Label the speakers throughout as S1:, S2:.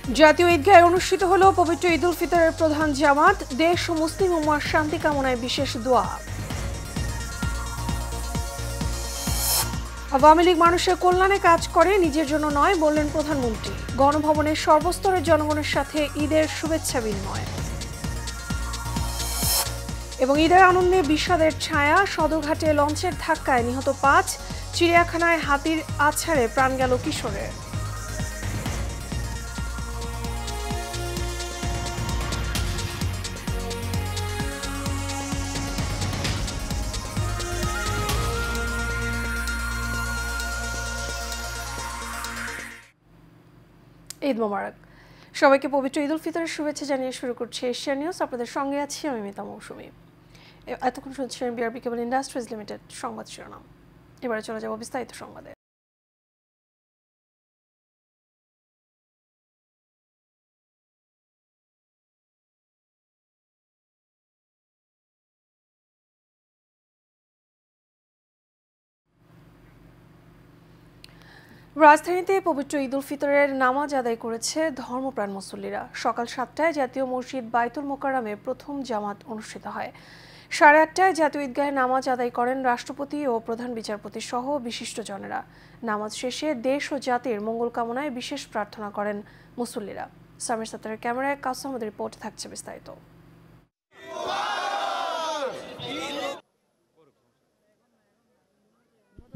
S1: জাতীয় ঈদগাহে অনুষ্ঠিত হলো পবিত্র ঈদ উল ফিতরের প্রধান জামাত। দেশ ও মুসলিম উম্মাহর শান্তি কামনায় বিশেষ দোয়া। আওয়ামী লীগ মানুষের কল্যাণে কাজ করে, নিজের জন্য নয় বললেন প্রধানমন্ত্রী। গণভবনের সর্বস্তরের জনগণের সাথে ঈদের শুভেচ্ছা বিনিময়। এবং ঈদের আনন্দে বিষাদের ছায়া, সদরঘাটে লঞ্চের ধাক্কায় নিহত 5, চিড়িয়াখানায় হাতির আছাড়ে প্রাণ গেল কিশোরের। ঈদ মোবারক। সবাইকে পবিত্র ঈদ উল ফিতরের শুভেচ্ছা জানিয়ে শুরু করছে এশিয়া নিউজ। আপনাদের সঙ্গে আছি আমি মিতা মৌসুমী। এতক্ষণ শুনছিলেন বিআরবি কেবল ইন্ডাস্ট্রিজ লিমিটেড সংবাদ শিরোনাম। এবারে চলে যাব বিস্তারিত সংবাদে। রাজধানীতে পবিত্র ঈদ উল ফিতরের নামাজ আদায় করেছে ধর্মপ্রাণ মুসল্লিরা। সকাল 7টায় জাতীয় মসজিদ বাইতুল মোকাররমে প্রথম জামাত অনুষ্ঠিত হয়। 8:30টায় জাতীয় ঈদগাহে নামাজ আদায় করেন রাষ্ট্রপতি ও প্রধান বিচারপতি সহ বিশিষ্টজনেরা। নামাজ শেষে দেশ ও জাতির মঙ্গল কামনায় বিশেষ প্রার্থনা করেন মুসল্লিরা। সামির সাত্তারের ক্যামেরায় কাসম আমাদের রিপোর্ট থাকছে বিস্তারিত।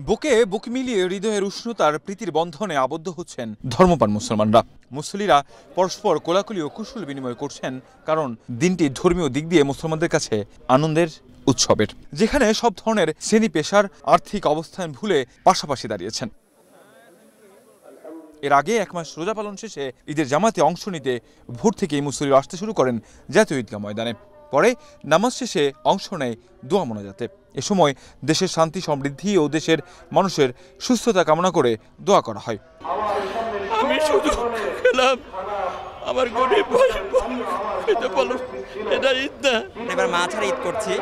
S2: বুকে বুক মিলিয়ে হৃদয়ের উষ্ণতার প্রীতির বন্ধনে আবদ্ধ হচ্ছেন ধর্মপ্রাণ মুসলমানরা। মুসল্লিরা পরস্পর কোলাকুলি ও কুশল বিনিময় করছেন, কারণ দিনটি ধর্মীয় দিক দিয়ে মুসলমানদের কাছে আনন্দের উৎসবের, যেখানে সব ধরনের শ্রেণী পেশার আর্থিক অবস্থান ভুলে পাশাপাশি দাঁড়িয়েছেন। এর আগে 1 মাস রোজা পালন শেষে ঈদের জামাতে অংশ নিতে ভোর থেকেই মুসল্লিরা আসতে শুরু করেন জাতীয় ঈদগাহ ময়দানে। পরে নামাজ শেষে অংশ নেয় দোয়া মোনাজাতে। এ সময় দেশের শান্তি সমৃদ্ধি ও দেশের মানুষের সুস্থতা কামনা করে দোয়া করা হয়।
S3: আমি শুধু খেলাম, আমার গরিব ভাই খেতে পারলো, এটা ঈদ না।
S4: এবার মা ছাড়া ঈদ করছি,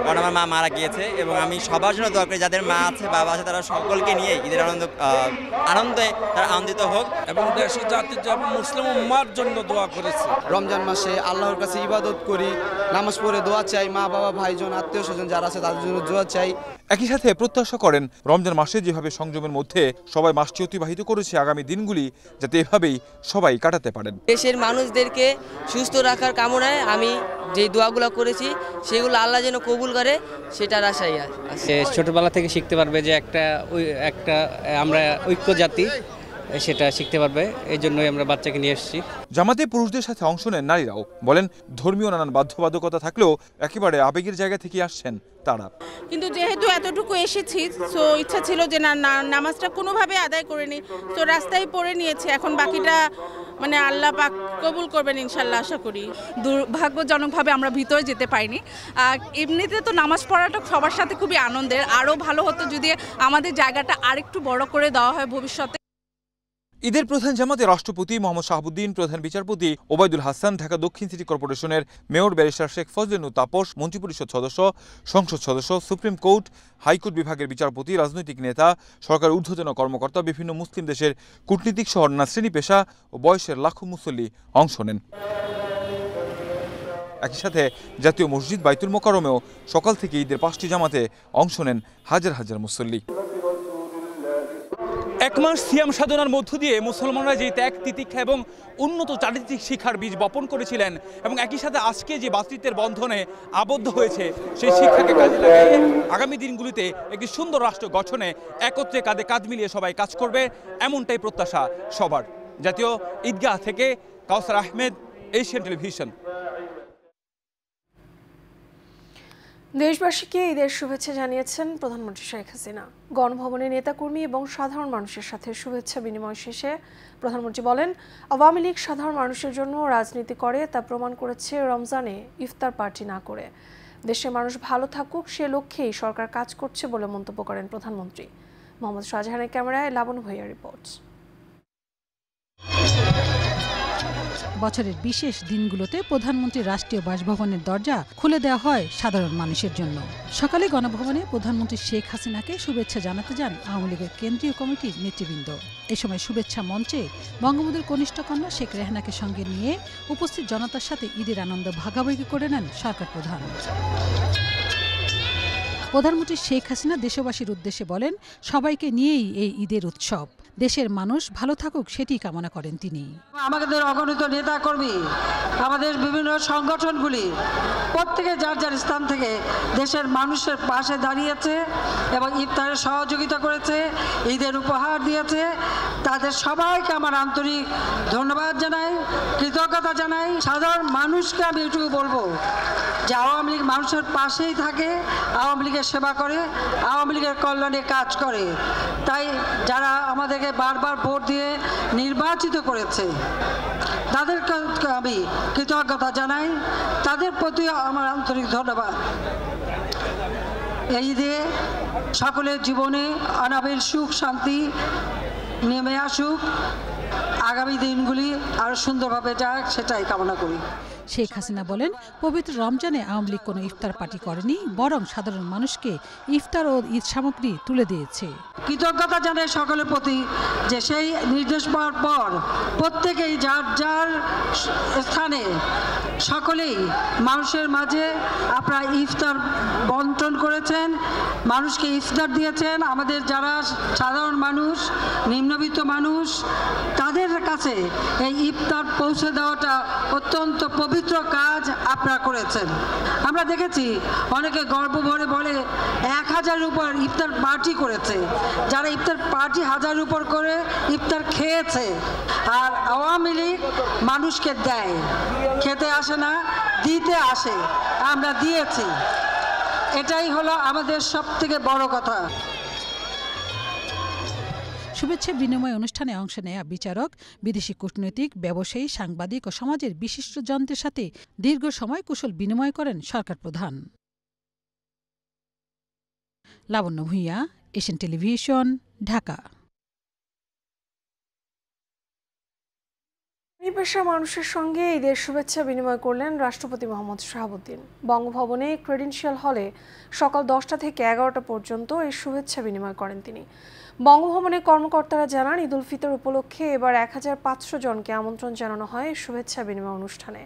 S4: কারণ আমার মা মারা গিয়েছে, এবং আমি সবার জন্য দোয়া করি যাদের মা আছে বাবা আছে তারা সকলকে নিয়ে ঈদের আনন্দে তারা আনন্দিত হোক।
S3: এবং দেশের জাতির এবং মুসলিম উম্মার জন্য দোয়া করেছি।
S5: রমজান মাসে আল্লাহর কাছে ইবাদত করি, নামাজ পড়ে দোয়া চাই, মা বাবা ভাইজন আত্মীয় স্বজন যারা আছে তাদের জন্য দোয়া চাই।
S2: একই সাথে প্রত্যাশা করেন রমজান মাসে যেভাবে সংযমের মধ্যে সবাই মাসটি অতিবাহিত করেছে, আগামী দিনগুলি যাতে এভাবেই সবাই কাটাতে পারেন।
S6: দেশের মানুষদেরকে সুস্থ রাখার কামনায় আমি যে দোয়াগুলো করেছি সেগুলো আল্লাহ যেন কবুল করে, সেটার আশাই আছে।
S7: ছোটবেলা থেকে শিখতে পারবে যে একটা আমরা ঐক্য জাতি, সেটা শিখতে পারবে। এই জন্যই আমরা বাচ্চাকে নিয়ে এসেছি।
S2: জামাতে পুরুষদের সাথে অংশ নেন নারীরাও। বলেন, ধর্মীয় নানান বাধ্যবাধকতা থাকলেও একেবারে আবেগের জায়গা থেকে আসছেন তারা।
S8: কিন্তু যেহেতু এতটুকু এসেছি, তো ইচ্ছা ছিল যে নামাজটা কোনোভাবে আদায় করে নিই, তো রাস্তায় পড়ে নিয়েছি। এখন বাকিটা মানে আল্লাহ পাক কবুল করবেন ইনশাল্লাহ, আশা করি।
S9: দুর্ভাগ্যজনকভাবে আমরা ভিতরে যেতে পারিনি। এমনিতে তো নামাজ পড়াটা সবার সাথে খুবই আনন্দের। আরও ভালো হতো যদি আমাদের জায়গাটা আরেকটু বড় করে দেওয়া হয় ভবিষ্যতে।
S2: ঈদের প্রধান জামাতে রাষ্ট্রপতি মোহাম্মদ শাহাবুদ্দিন, প্রধান বিচারপতি ওবায়দুল হাসান, ঢাকা দক্ষিণ সিটি কর্পোরেশনের মেয়র ব্যারিস্টার শেখ ফজলেনুর তাপস, মন্ত্রিপরিষদ সদস্য, সংসদ সদস্য, সুপ্রিম কোর্ট, হাইকোর্ট বিভাগের বিচারপতি, রাজনৈতিক নেতা, সরকার ঊর্ধ্বতন কর্মকর্তা, বিভিন্ন মুসলিম দেশের কূটনীতিক সহ নানা শ্রেণী পেশা ও বয়সের লাখো মুসল্লি অংশ নেন। একই সাথে জাতীয় মসজিদ বাইতুল মোকাররমেও সকাল থেকে ঈদের 5টি জামাতে অংশ নেন হাজার হাজার মুসল্লি। 1 মাস সিয়াম সাধনার মধ্য দিয়ে মুসলমানরা যে ত্যাগ, তিতিক্ষা এবং উন্নত চারিত্রিক শিক্ষার বীজ বপন করেছিলেন, এবং একই সাথে আজকে যে ভ্রাতৃত্বের বন্ধনে আবদ্ধ হয়েছে, সেই শিক্ষাকে কাজে লাগিয়ে আগামী দিনগুলিতে একটি সুন্দর রাষ্ট্র গঠনে একত্রে কাঁধে কাঁধ মিলিয়ে সবাই কাজ করবে, এমনটাই প্রত্যাশা সবার। জাতীয় ঈদগাহ থেকে কাউসার আহমেদ, এশিয়ান টেলিভিশন।
S1: দেশবাসীকে ঈদের শুভেচ্ছা জানিয়েছেন প্রধানমন্ত্রী শেখ হাসিনা। গণভবনে নেতাকর্মী এবং সাধারণ মানুষের সাথে শুভেচ্ছা বিনিময় শেষে প্রধানমন্ত্রী বলেন, আওয়ামী লীগ সাধারণ মানুষের জন্য রাজনীতি করে, তা প্রমাণ করেছে রমজানে ইফতার পার্টি না করে। দেশের মানুষ ভালো থাকুক, সে লক্ষ্যেই সরকার কাজ করছে বলে মন্তব্য করেন প্রধানমন্ত্রী। মোহাম্মদ শাহজাহানের ক্যামেরায় লাবণ ভূঁইয়ার রিপোর্ট।
S10: বছরের বিশেষ দিনগুলোতে প্রধানমন্ত্রীর রাষ্ট্রীয় বাসভবনের দরজা খুলে দেওয়া হয় সাধারণ মানুষের জন্য। সকালে গণভবনে প্রধানমন্ত্রী শেখ হাসিনাকে শুভেচ্ছা জানাতে যান আওয়ামী লীগের কেন্দ্রীয় কমিটির নেতৃবৃন্দ। এ সময় শুভেচ্ছা মঞ্চে বঙ্গবন্ধুর কনিষ্ঠ কন্যা শেখ রেহানাকে সঙ্গে নিয়ে উপস্থিত জনতার সাথে ঈদের আনন্দ ভাগাভাগি করে নেন সরকার প্রধান। প্রধানমন্ত্রী শেখ হাসিনা দেশবাসীর উদ্দেশ্যে বলেন, সবাইকে নিয়েই এই ঈদের উৎসব। দেশের মানুষ ভালো থাকুক সেটি কামনা করেন তিনি।
S11: আমাদের অগণিত নেতা কর্মী, আমাদের বিভিন্ন সংগঠনগুলি প্রত্যেকে যার যার স্থান থেকে দেশের মানুষের পাশে দাঁড়িয়েছে এবং ইফতারে সহযোগিতা করেছে, ঈদের উপহার দিয়েছে। তাদের সবাইকে আমার আন্তরিক ধন্যবাদ জানাই, কৃতজ্ঞতা জানাই। সাধারণ মানুষকে আমি এটুকু বলবো যে আওয়ামী লীগ মানুষের পাশেই থাকে, আওয়ামী লীগের সেবা করে, আওয়ামী লীগের কল্যাণে কাজ করে। তাই যারা আমাদেরকে বারবার ভোট দিয়ে নির্বাচিত করেছে তাদেরকে আমি কৃতজ্ঞতা জানাই, তাদের প্রতি আমার আন্তরিক ধন্যবাদ। এই ঈদে সকলের জীবনে অনাবিল সুখ শান্তি নেমে আসুক, আগামী দিনগুলি আরো সুন্দরভাবে যাক সেটাই কামনা করি।
S10: শেখ হাসিনা বলেন, পবিত্র রমজানে আওয়ামী লীগ কোনো ইফতার পার্টি করেনি, বরং সাধারণ মানুষকে ইফতার ও ঈদ সামগ্রী তুলে দিয়েছে।
S11: কৃতজ্ঞতা জানাই সকলের প্রতি যে সেই নির্দেশ পাওয়ার পর প্রত্যেকেই যার যার স্থানে সকলেই মানুষের মাঝে আপনারা ইফতার বন্টন করেছেন, মানুষকে ইফতার দিয়েছেন। আমাদের যারা সাধারণ মানুষ, নিম্নবিত্ত মানুষ, তাদের কাছে এই ইফতার পৌঁছে দেওয়াটা অত্যন্ত পবিত্র কাজ আপনারা করেছেন। আমরা দেখেছি অনেকে গর্ব ভরে বলে 1000-এর উপর ইফতার পার্টি করেছে, যারা ইফতার পার্টি 1000-এর উপর করে ইফতার খেয়েছে। আর আওয়ামী লীগ মানুষকে দেয়, খেতে আসে না, দিতে আসে। আমরা দিয়েছি, এটাই হলো আমাদের সবথেকে বড় কথা।
S10: শুভেচ্ছা বিনিময় অনুষ্ঠানে অংশ নেয়া বিচারক, বিদেশি কূটনৈতিক, ব্যবসায়ী, সাংবাদিক ও সমাজের বিশিষ্টজনদের সাথে দীর্ঘ সময় কুশল বিনিময় করেন সরকার প্রধান। লাবণ্য ভূঁইয়া, এশিয়ান টেলিভিশন, ঢাকা।
S1: পেশা মানুষের সঙ্গে ঈদের শুভেচ্ছা বিনিময় করলেন রাষ্ট্রপতি মোহাম্মদ শাহাবুদ্দিন। বঙ্গভবনে ক্রেডেনশিয়াল হলে সকাল 10টা থেকে 11টা পর্যন্ত এই শুভেচ্ছা বিনিময় করেন তিনি। বঙ্গভবনের কর্মকর্তারা জানান, ঈদ উল ফিতর উপলক্ষে এবার 1500 জনকে আমন্ত্রণ জানানো হয় শুভেচ্ছা বিনিময় অনুষ্ঠানে।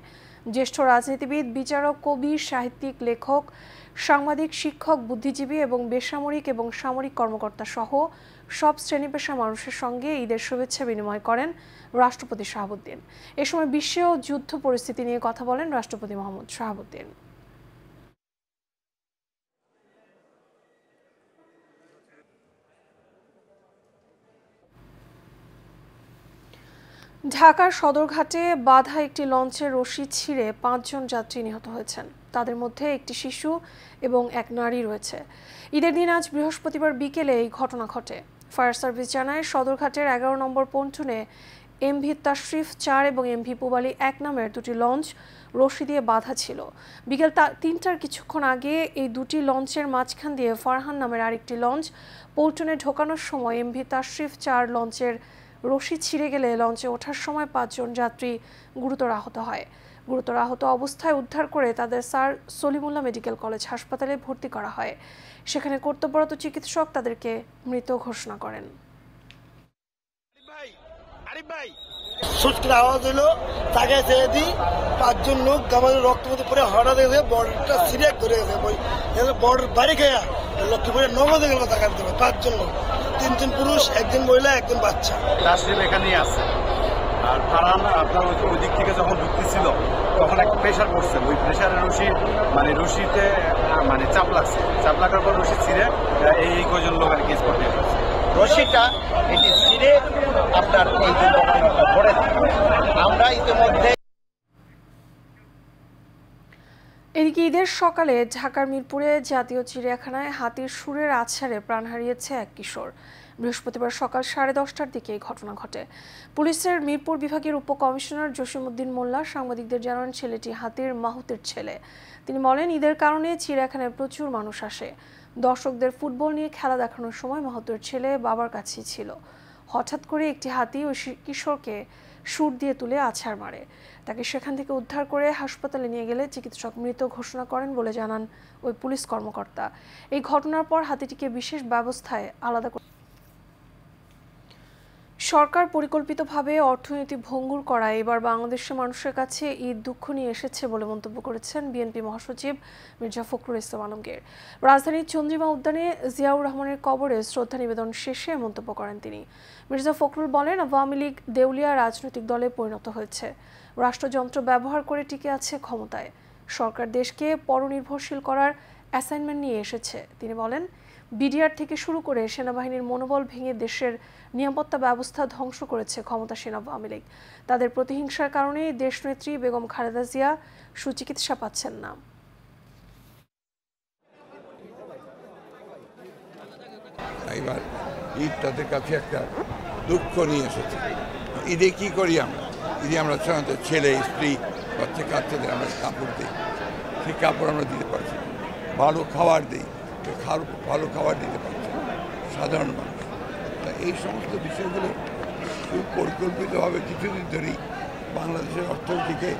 S1: জ্যেষ্ঠ রাজনীতিবিদ, বিচারক, কবি, সাহিত্যিক, লেখক, সাংবাদিক, শিক্ষক, বুদ্ধিজীবী এবং বেসামরিক এবং সামরিক কর্মকর্তা সহ সব শ্রেণী পেশা মানুষের সঙ্গে ঈদের শুভেচ্ছা বিনিময় করেন রাষ্ট্রপতি শাহাবুদ্দিন। এ সময় বিশ্ব ও যুদ্ধ পরিস্থিতি নিয়ে কথা বলেন রাষ্ট্রপতি মোহাম্মদ শাহাবুদ্দিন। ঢাকার সদরঘাটে বাঁধা একটি লঞ্চের রশি ছিঁড়ে 5 জন যাত্রী নিহত হয়েছেন। তাদের মধ্যে একটি শিশু এবং এক নারী রয়েছে। ঈদের দিন আজ বৃহস্পতিবার বিকেলে এই ঘটনা ঘটে। ফায়ার সার্ভিস জানায়, সদরঘাটের 11 নম্বর পন্টুনে এমভি তাশরিফ 4 এবং এমভি পুবালি 1 নামের দুটি লঞ্চ রশি দিয়ে বাঁধা ছিল। বিকেল 3টার কিছুক্ষণ আগে এই দুটি লঞ্চের মাঝখান দিয়ে ফারহান নামের আরেকটি লঞ্চ পল্টনে ঢোকানোর সময় এমভি তাশরিফ 4 লঞ্চের রশি ছিঁড়ে গেলে লঞ্চে ওঠার সময় 5 জন যাত্রী গুরুতর আহত হয়। গুরুতর আহত অবস্থায় উদ্ধার করে তাদের স্যার সলিমুল্লাহ মেডিকেল কলেজ হাসপাতালে ভর্তি করা হয়। সেখানে কর্তব্যরত চিকিৎসক তাদেরকে মৃত ঘোষণা করেন।
S12: সুটকির আওয়াজ হলো, তাকে ছেড়ে দিই, 5 জন লোক আমাদের রক্তপতি পরে হঠাৎ গেছে, বর্ডারটা সিরিয়াস করে গেছে, বর্ডার বাড়ি খেয়া লক্ষ্মীপুরে নগদে গেল টাকা দিতে হবে। 5 জন লোক, 3 জন পুরুষ, 1 জন মহিলা, 1 জন বাচ্চা।
S13: তাশরিফ এখানেই আছে। আর ফারহান আপনার ওই দিক থেকে যখন ঢুকতেছিল তখন একটা প্রেশার পড়ছে, ওই প্রেশারের রশিতে চাপ লাগছে, চাপ লাগার পর রশি ছিঁড়ে এই কজন লোক আর কি স্পটে রশিটা এটি ছিঁড়ে আপনার এই যে পড়ে। আমরা ইতিমধ্যে
S1: এদিকে ঈদের সকালে ঢাকার মিরপুরে জাতীয় চিড়িয়াখানায় হাতির শুঁড়ের আছাড়ে প্রাণ হারিয়েছে এক কিশোর। বৃহস্পতিবার সকাল 10:30টার দিকে এই ঘটনা ঘটে। পুলিশের মিরপুর বিভাগের উপকমিশনার জসিমউদ্দিন মোল্লা সাংবাদিকদের জানান, ছেলেটি হাতির মাহুতের ছেলে। তিনি বলেন, ঈদের কারণে চিড়িয়াখানায় প্রচুর মানুষ আসে। দর্শকদের ফুটবল নিয়ে খেলা দেখানোর সময় মাহুতের ছেলে বাবার কাছেই ছিল। হঠাৎ করে একটি হাতি ওই কিশোরকে শুট দিয়ে তুলে আছাড় মারে। তাকে সেখান থেকে উদ্ধার করে হাসপাতালে নিয়ে গেলে চিকিৎসক মৃত ঘোষণা করেন বলে জানান ওই পুলিশ কর্মকর্তা। এই ঘটনার পর হাতিটিকে বিশেষ ব্যবস্থায় আলাদা করে সরকার পরিকল্পিতভাবে অর্থনীতি ভঙ্গুর করায় এবার বাংলাদেশের মানুষের কাছে ঈদ দুঃখ নিয়ে এসেছে বলে মন্তব্য করেছেন বিএনপি মহাসচিব মির্জা ফখরুল ইসলাম আলমগীর। রাজধানীর চন্দ্রিমা উদ্যানে জিয়াউর রহমানের কবরে শ্রদ্ধা নিবেদন শেষে মন্তব্য করেন তিনি। মির্জা ফখরুল বলেন, আওয়ামী লীগ দেউলিয়া রাজনৈতিক দলে পরিণত হয়েছে, রাষ্ট্রযন্ত্র ব্যবহার করে টিকে আছে ক্ষমতায়। সরকার দেশকে পরনির্ভরশীল করার অ্যাসাইনমেন্ট নিয়ে এসেছে। তিনি বলেন, বিডিআর থেকে শুরু করে সেনাবাহিনীর মনোবল ভেঙে দেশের নিরাপত্তা ব্যবস্থা ধ্বংস করেছে ক্ষমতাসীন আওয়ামী লীগ। তাদের প্রতিহিংসার কারণে দেশনেত্রী বেগম খালেদা জিয়া সুচিকিৎসা পাচ্ছেন না।
S14: এবার ঈদ তাদের কাছে একটা দুঃখ নিয়ে এসেছে। ঈদে কি করি আমরা? ঈদে আমরা সাধারণত ছেলে, স্ত্রী, বাচ্চা কাচ্চাদের আমরা কাপড় দিই, সেই কাপড় আমরা দিতে পারছি, ভালো খাবার দিই, ভালো খাবার দিতে পারছে সাধারণ মানুষ। তা এই সমস্ত বিষয়গুলো খুব পরিকল্পিতভাবে কিছুদিন ধরেই বাংলাদেশের অর্থনীতিকে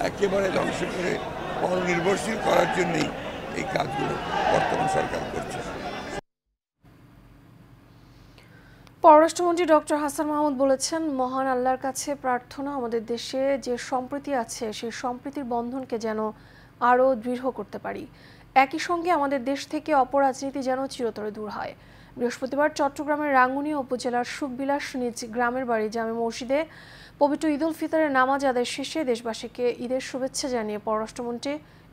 S14: একেবারে ধ্বংস করে পরনির্ভরশীল করার জন্যই এই কাজগুলো বর্তমান সরকার করছে।
S1: পররাষ্ট্রমন্ত্রী ডক্টর হাসান মাহমুদ বলেছেন, মহান আল্লাহর কাছে প্রার্থনা আমাদের দেশে যে সম্প্রীতি আছে সেই সম্প্রীতির বন্ধনকে যেন আরও দৃঢ় করতে পারি। একই সঙ্গে আমাদের দেশ থেকে অপরাজনীতি যেন চিরতরে দূর হয়। বৃহস্পতিবার চট্টগ্রামের রাঙ্গুনিয়া উপজেলার সুখবিলাস নিজ গ্রামের বাড়ি জামে মসজিদে পবিত্র ঈদ উল ফিতরের নামাজ আদায় শেষে দেশবাসীকে ঈদের শুভেচ্ছা জানিয়ে পররাষ্ট্রমন্ত্রী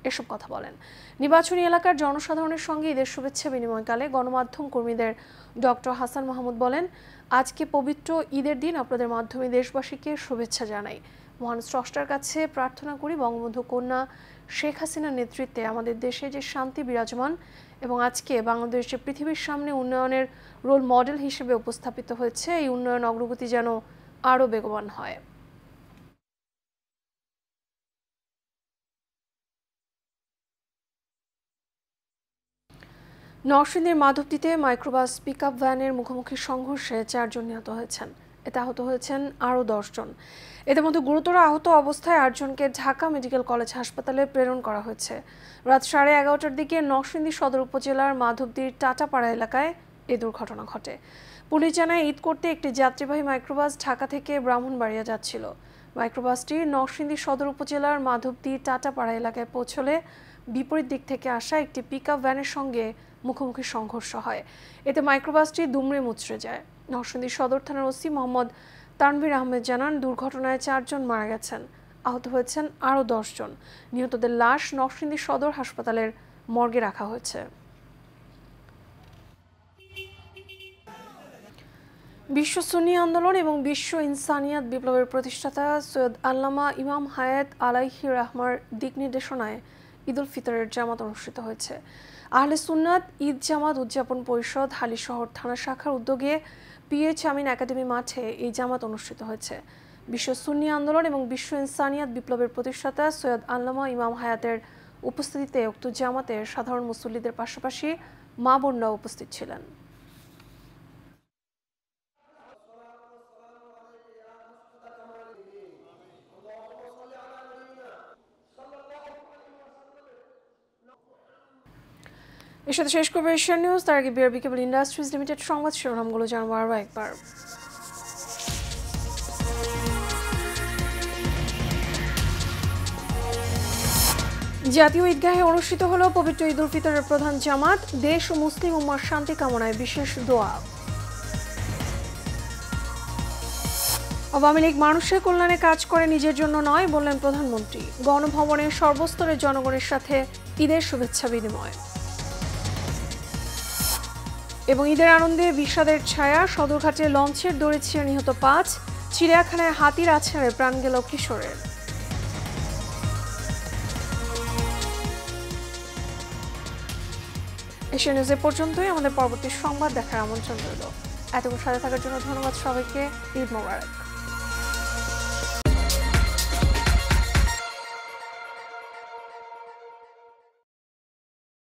S1: এসব কথা বলেন। নির্বাচনী এলাকার জনসাধারণের সঙ্গে ঈদের শুভেচ্ছা বিনিময়কালে গণমাধ্যম কর্মীদের ডক্টর হাসান মাহমুদ বলেন, আজকে পবিত্র ঈদের দিন আপনাদের মাধ্যমে দেশবাসীকে শুভেচ্ছা জানাই। মহান স্রষ্টার কাছে প্রার্থনা করি বঙ্গবন্ধু কন্যা শেখ হাসিনার নেতৃত্বে আমাদের দেশে যে শান্তি বিরাজমান এবং আজকে বাংলাদেশ যে পৃথিবীর সামনে উন্নয়নের রোল মডেল হিসেবে উপস্থাপিত হয়েছে, এই উন্নয়ন অগ্রগতি যেন আরও বেগবান হয়। নরসিংদীর মাধবদীতে মাইক্রোবাস পিকআপ ভ্যানের মুখোমুখি সংঘর্ষে 4 জন নিহত হয়েছেন। এতে আহত হয়েছেন আরও 10 জন। এদের মধ্যে গুরুতর আহত অবস্থায় 8 জনকে ঢাকা মেডিকেল কলেজ হাসপাতালে প্রেরণ করা হয়েছে। রাত 11:30টার দিকে নরসিংদী সদর উপজেলার মাধবদীর টাটাপাড়া এলাকায় এই দুর্ঘটনা ঘটে। পুলিশ জানায়, ঈদ করতে একটি যাত্রীবাহী মাইক্রোবাস ঢাকা থেকে ব্রাহ্মণবাড়িয়া যাচ্ছিল। মাইক্রোবাসটি নরসিংদী সদর উপজেলার মাধবদী টাটাপাড়া এলাকায় পৌঁছলে বিপরীত দিক থেকে আসা একটি পিকআপ ভ্যানের সঙ্গে মুখোমুখি সংঘর্ষ হয়। এতে মাইক্রোবাসটি দুমড়ে মুচড়ে যায়। নরসিংদী সদর থানার ওসি মোহাম্মদ তানভীর আহমেদ জানান, দুর্ঘটনায় 4 জন মারা গেছেন, আহত হয়েছেন আরও 10 জন। নিহতদের লাশ নরসিংদী সদর হাসপাতালের মর্গে রাখা হয়েছে। বিশ্ব সুন্নি আন্দোলন এবং বিশ্ব ইনসানিয়াত বিপ্লবের প্রতিষ্ঠাতা সৈয়দ আল্লামা ইমাম হায়াত আলাইহি রাহমার দিক নির্দেশনায় ঈদ উল ফিতরের জামাত অনুষ্ঠিত হয়েছে। আহলে সুন্নাত ঈদ জামাত উদযাপন পরিষদ হালিশহর থানা শাখার উদ্যোগে পিএইচ আমিন একাডেমি মাঠে এই জামাত অনুষ্ঠিত হয়েছে। বিশ্ব সুন্নি আন্দোলন এবং বিশ্ব ইনসানিয়াত বিপ্লবের প্রতিষ্ঠাতা সৈয়দ আল্লামা ইমাম হায়াতের উপস্থিতিতে উক্ত জামাতে সাধারণ মুসল্লিদের পাশাপাশি মা বোনরাও উপস্থিত ছিলেন। এর সাথে শেষ করবে এশিয়ান নিউজ। তার আগে বিআরবি কেবল ইন্ডাস্ট্রিজ লিমিটেড সংবাদ শিরোনামগুলো জানাবো আরও একবার। জাতীয় ঈদগাহে অনুষ্ঠিত হলো পবিত্র ঈদ উল ফিতরের প্রধান জামাত। দেশ ও মুসলিম উম্মার শান্তি কামনায় বিশেষ দোয়া। আওয়ামী লীগ মানুষের কল্যাণে কাজ করে, নিজের জন্য নয় বললেন প্রধানমন্ত্রী। গণভবনে সর্বস্তরের জনগণের সাথে ঈদের শুভেচ্ছা বিনিময়। এবং ঈদের আনন্দে বিষাদের ছায়া, সদরঘাটে লঞ্চের দড়ি ছিঁড়ে নিহত 5, চিড়িয়াখানায় হাতির আছাড়ে প্রাণ গেল কিশোরের। এশিয়া নিউজ এ পর্যন্তই। আমাদের পরবর্তী সংবাদ দেখার আমন্ত্রণ রইল। এতক্ষণ সাথে থাকার জন্য ধন্যবাদ সবাইকে। ঈদ মোবারক।